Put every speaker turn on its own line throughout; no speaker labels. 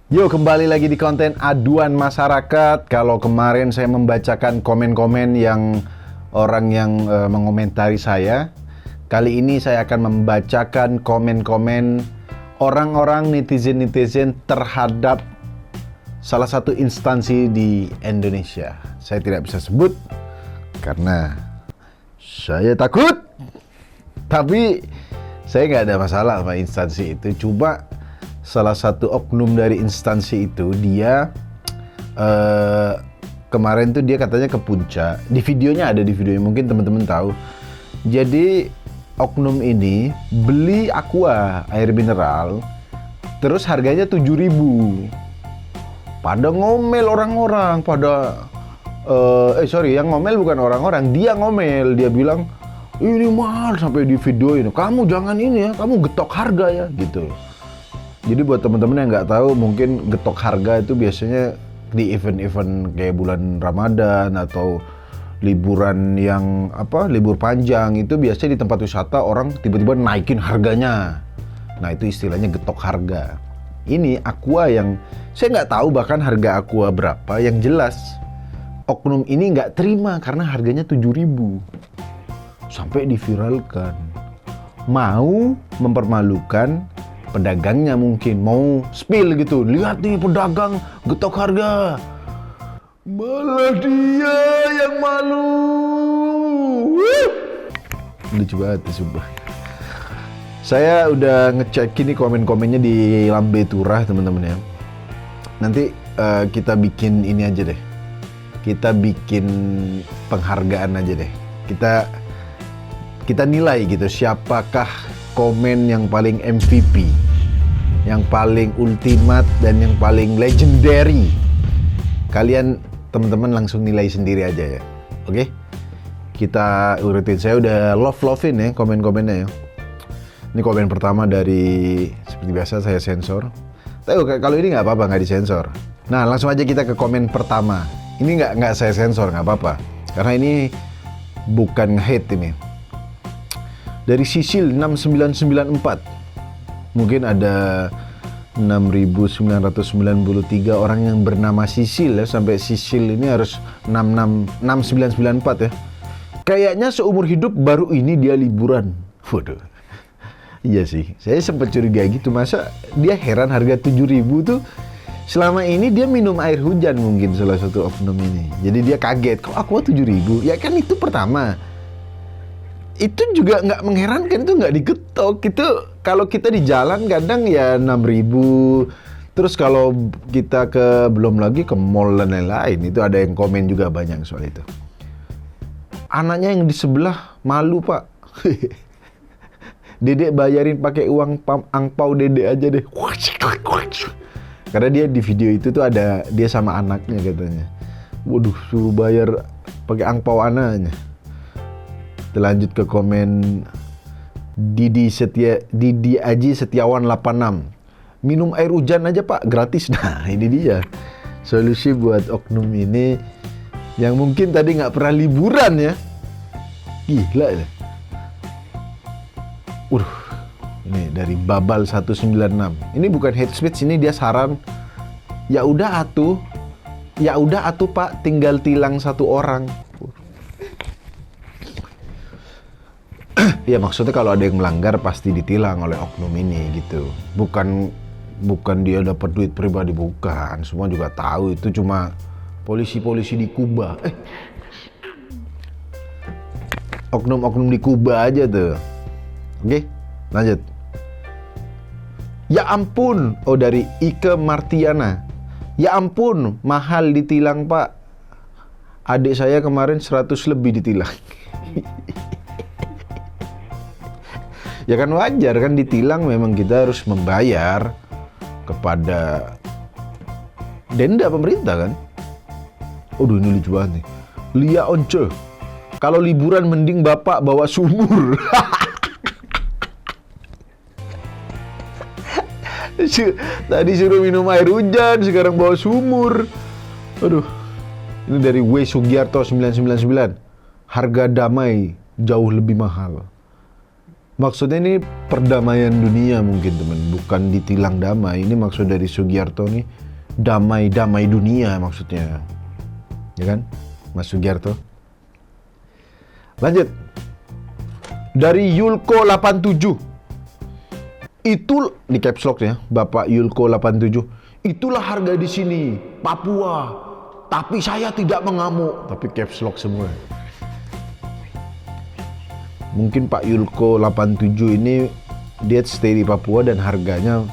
Yuk kembali lagi di konten aduan masyarakat. Kalau kemarin saya membacakan komen-komen yang orang yang mengomentari saya, kali ini saya akan membacakan komen-komen orang-orang netizen-netizen terhadap salah satu instansi di Indonesia. Saya tidak bisa sebut karena saya takut. Tapi saya nggak ada masalah sama instansi itu. Cuma salah satu oknum dari instansi itu dia kemarin tuh dia katanya ke puncak. Di videonya ada, di videonya mungkin teman-teman tahu. Jadi oknum ini beli Aqua air mineral terus harganya 7.000. Pada ngomel orang-orang, yang ngomel bukan orang-orang, dia ngomel, dia bilang ini mahal sampai di video ini. Kamu jangan ini ya, kamu getok harga ya gitu. Jadi buat teman-teman yang nggak tahu, mungkin getok harga itu biasanya di event-event kayak bulan Ramadan atau liburan yang libur panjang, itu biasanya di tempat wisata orang tiba-tiba naikin harganya. Nah itu istilahnya getok harga. Ini Aqua yang saya nggak tahu bahkan harga Aqua berapa. Yang jelas oknum ini nggak terima karena harganya 7.000 sampai diviralkan. Mau mempermalukan pedagangnya, mungkin mau spill gitu, lihat nih pedagang getok harga, malah dia yang malu. Lucu banget sumpah. Saya udah ngecek ini komen-komennya di Lambe Turah teman-teman ya. Nanti kita bikin ini aja deh, kita bikin penghargaan aja deh, kita nilai gitu siapakah komen yang paling MVP, yang paling ultimate, dan yang paling legendary. Kalian teman-teman langsung nilai sendiri aja ya. Oke? Kita urutin. Saya udah love-lovein ya komen-komennya ya. Ini komen pertama dari, seperti biasa saya sensor. Tapi kalau ini nggak apa-apa, nggak disensor. Nah langsung aja kita ke komen pertama. Ini nggak saya sensor, nggak apa-apa. Karena ini bukan hate ini. Dari Sisil 6994. Mungkin ada 6.993 orang yang bernama Sisil ya. Sampai Sisil ini harus 6994 ya. Kayaknya seumur hidup baru ini dia liburan. Waduh. Iya sih, saya sempat curiga gitu. Masa dia heran harga 7.000 tuh, selama ini dia minum air hujan mungkin salah satu oknum ini. Jadi dia kaget, kok Aqua 7.000? Ya kan itu pertama. Itu juga nggak mengherankan, itu nggak digetok. Itu kalau kita di jalan kadang ya 6.000. Terus kalau kita belum lagi ke mall dan lain-lain, itu ada yang komen juga banyak soal itu. Anaknya yang di sebelah malu pak. Dedek bayarin pakai uang angpau dedek aja deh. Karena dia di video itu tuh ada dia sama anaknya katanya. Waduh, suruh bayar pakai angpau anaknya. Lanjut ke komen Didi Aji Setiawan 86. Minum air hujan aja pak, gratis. Nah ini dia solusi buat oknum ini yang mungkin tadi nggak pernah liburan ya. Gila ya. Ini dari Babal 196. Ini bukan hate speech, ini dia saran. Ya udah atuh pak, tinggal tilang satu orang. Ya maksudnya kalau ada yang melanggar pasti ditilang oleh oknum ini gitu. Bukan dia dapat duit pribadi, bukan. Semua juga tahu itu cuma polisi-polisi di Kuba. Oknum-oknum di Kuba aja tuh. Oke, lanjut. Ya ampun, dari Ike Martiana. Ya ampun, mahal ditilang pak. Adik saya kemarin 100 lebih ditilang. Ya kan wajar kan ditilang, memang kita harus membayar kepada denda pemerintah kan. Aduh ini lucu banget nih. Lia Once, kalau liburan mending bapak bawa sumur. Tadi suruh minum air hujan, sekarang bawa sumur. Aduh. Ini dari W Sugiarto 999. Harga damai jauh lebih mahal. Maksudnya ini perdamaian dunia mungkin teman, bukan ditilang damai. Ini maksud dari Sugiarto nih, damai dunia maksudnya. Ya kan, Mas Sugiarto? Lanjut. Dari Yulko 87. Itu di caps lock ya, Bapak Yulko 87. Itulah harga di sini, Papua. Tapi saya tidak mengamuk, tapi caps lock semua. Mungkin Pak Yulko 87 ini dia stay di Papua dan harganya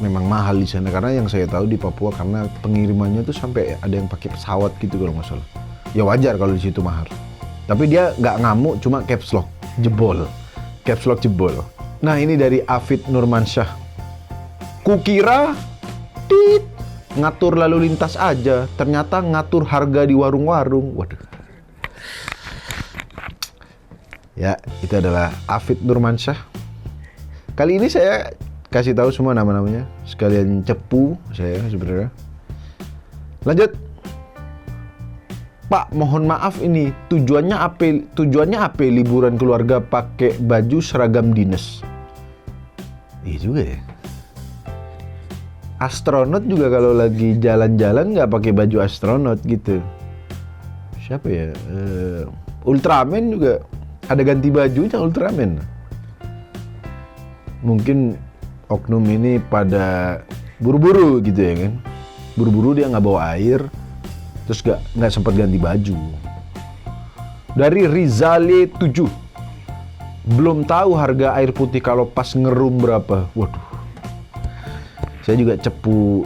memang mahal di sana, karena yang saya tahu di Papua karena pengirimannya tuh sampai ada yang pakai pesawat gitu kalau nggak salah. Ya wajar kalau di situ mahal. Tapi dia nggak ngamuk, cuma caps lock jebol. Caps lock jebol. Nah, ini dari Afid Nurmansyah. Kukira ngatur lalu lintas aja, ternyata ngatur harga di warung-warung. Waduh. Ya, itu adalah Afid Nurmansyah. Kali ini saya kasih tahu semua nama-namanya, sekalian cepu saya sebenarnya. Lanjut. Pak, mohon maaf ini tujuannya apa liburan keluarga pakai baju seragam dinas? Iya juga ya. Astronot juga kalau lagi jalan-jalan nggak pakai baju astronot gitu. Siapa ya? Ultraman juga ada ganti bajunya Ultraman. Mungkin oknum ini pada buru-buru gitu ya kan. Buru-buru dia nggak bawa air, terus nggak sempat ganti baju. Dari Rizali 7. Belum tahu harga air putih kalau pas ngerum berapa. Waduh. Saya juga cepu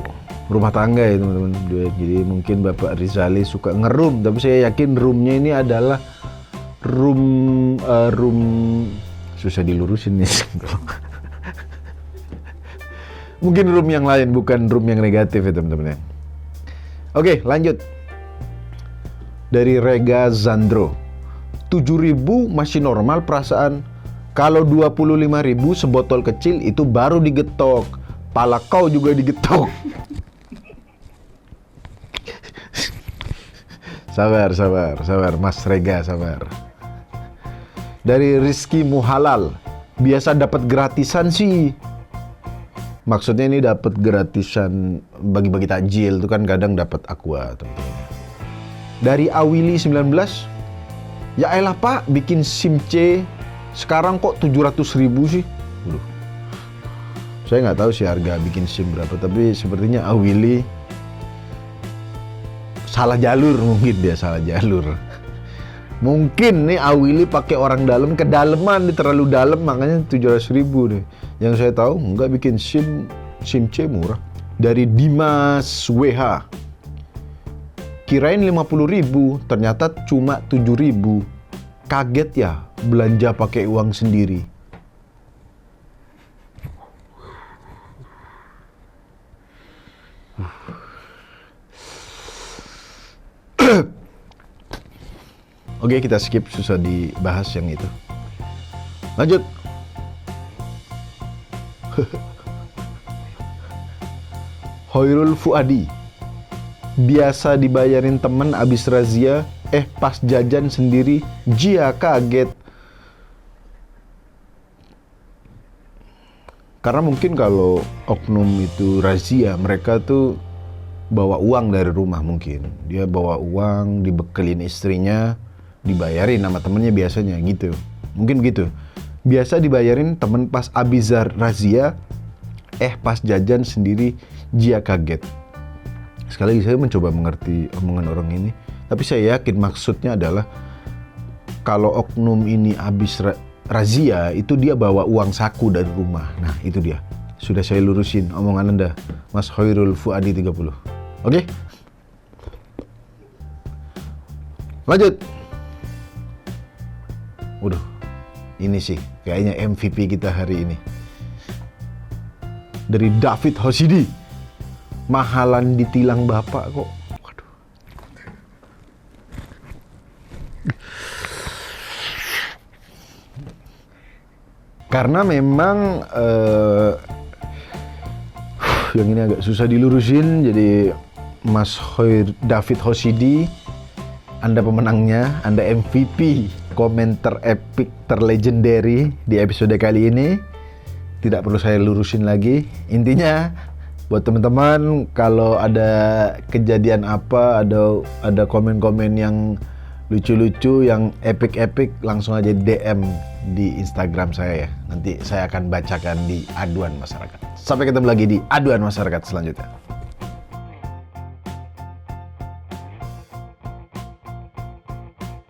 rumah tangga ya teman-teman. Jadi mungkin Bapak Rizali suka ngerum, tapi saya yakin roomnya ini adalah room susah dilurusin nih. Mungkin room yang lain, bukan room yang negatif ya teman-teman ya. Oke, lanjut. Dari Rega Zandro. 7.000 masih normal perasaan. Kalau 25.000 sebotol kecil itu baru digetok. Pala kau juga digetok. Sabar Mas Rega, sabar. Dari Rizky Muhalal. Biasa dapat gratisan sih. Maksudnya ini dapat gratisan bagi-bagi takjil, itu kan kadang dapat aqua teman-teman. Dari Awili 19. Ya elah Pak, bikin SIM C sekarang kok 700.000 sih. Saya nggak tahu sih harga bikin SIM berapa, tapi sepertinya Awili salah jalur, mungkin dia salah jalur. Mungkin nih Awili pakai orang dalam, kedalaman nih, terlalu dalam, makanya 700.000 deh. Yang saya tahu nggak bikin SIM C murah. Dari Dimas WH. Kirain 50.000, ternyata cuma 7.000. Kaget ya belanja pakai uang sendiri. Oke, kita skip, susah dibahas yang itu. Lanjut. Hoirul Fuadi. Biasa dibayarin temen abis razia, pas jajan sendiri, jia kaget. Karena mungkin kalau oknum itu razia, mereka tuh bawa uang dari rumah mungkin. Dia bawa uang, dibekelin istrinya, dibayarin sama temennya biasanya gitu. Mungkin begitu. Biasa dibayarin temen pas abis razia, pas jajan sendiri, jia kaget. Sekali lagi saya mencoba mengerti omongan orang ini, tapi saya yakin maksudnya adalah kalau oknum ini habis razia itu dia bawa uang saku dari rumah. Nah, itu dia. Sudah saya lurusin omongan Anda, Mas Hoirul Fuadi 30. Oke? Lanjut. Waduh, ini sih kayaknya MVP kita hari ini. Dari David Hosidi. Mahalan ditilang bapak kok. Waduh. Karena memang yang ini agak susah dilurusin, jadi Mas David Hosidi, Anda pemenangnya, Anda MVP. komen terepik, terlegendary di episode kali ini. Tidak perlu saya lurusin lagi. Intinya buat teman-teman, kalau ada kejadian apa, ada komen-komen yang lucu-lucu, yang epic-epic, langsung aja DM di Instagram saya ya. Nanti saya akan bacakan di Aduan Masyarakat. Sampai ketemu lagi di Aduan Masyarakat selanjutnya.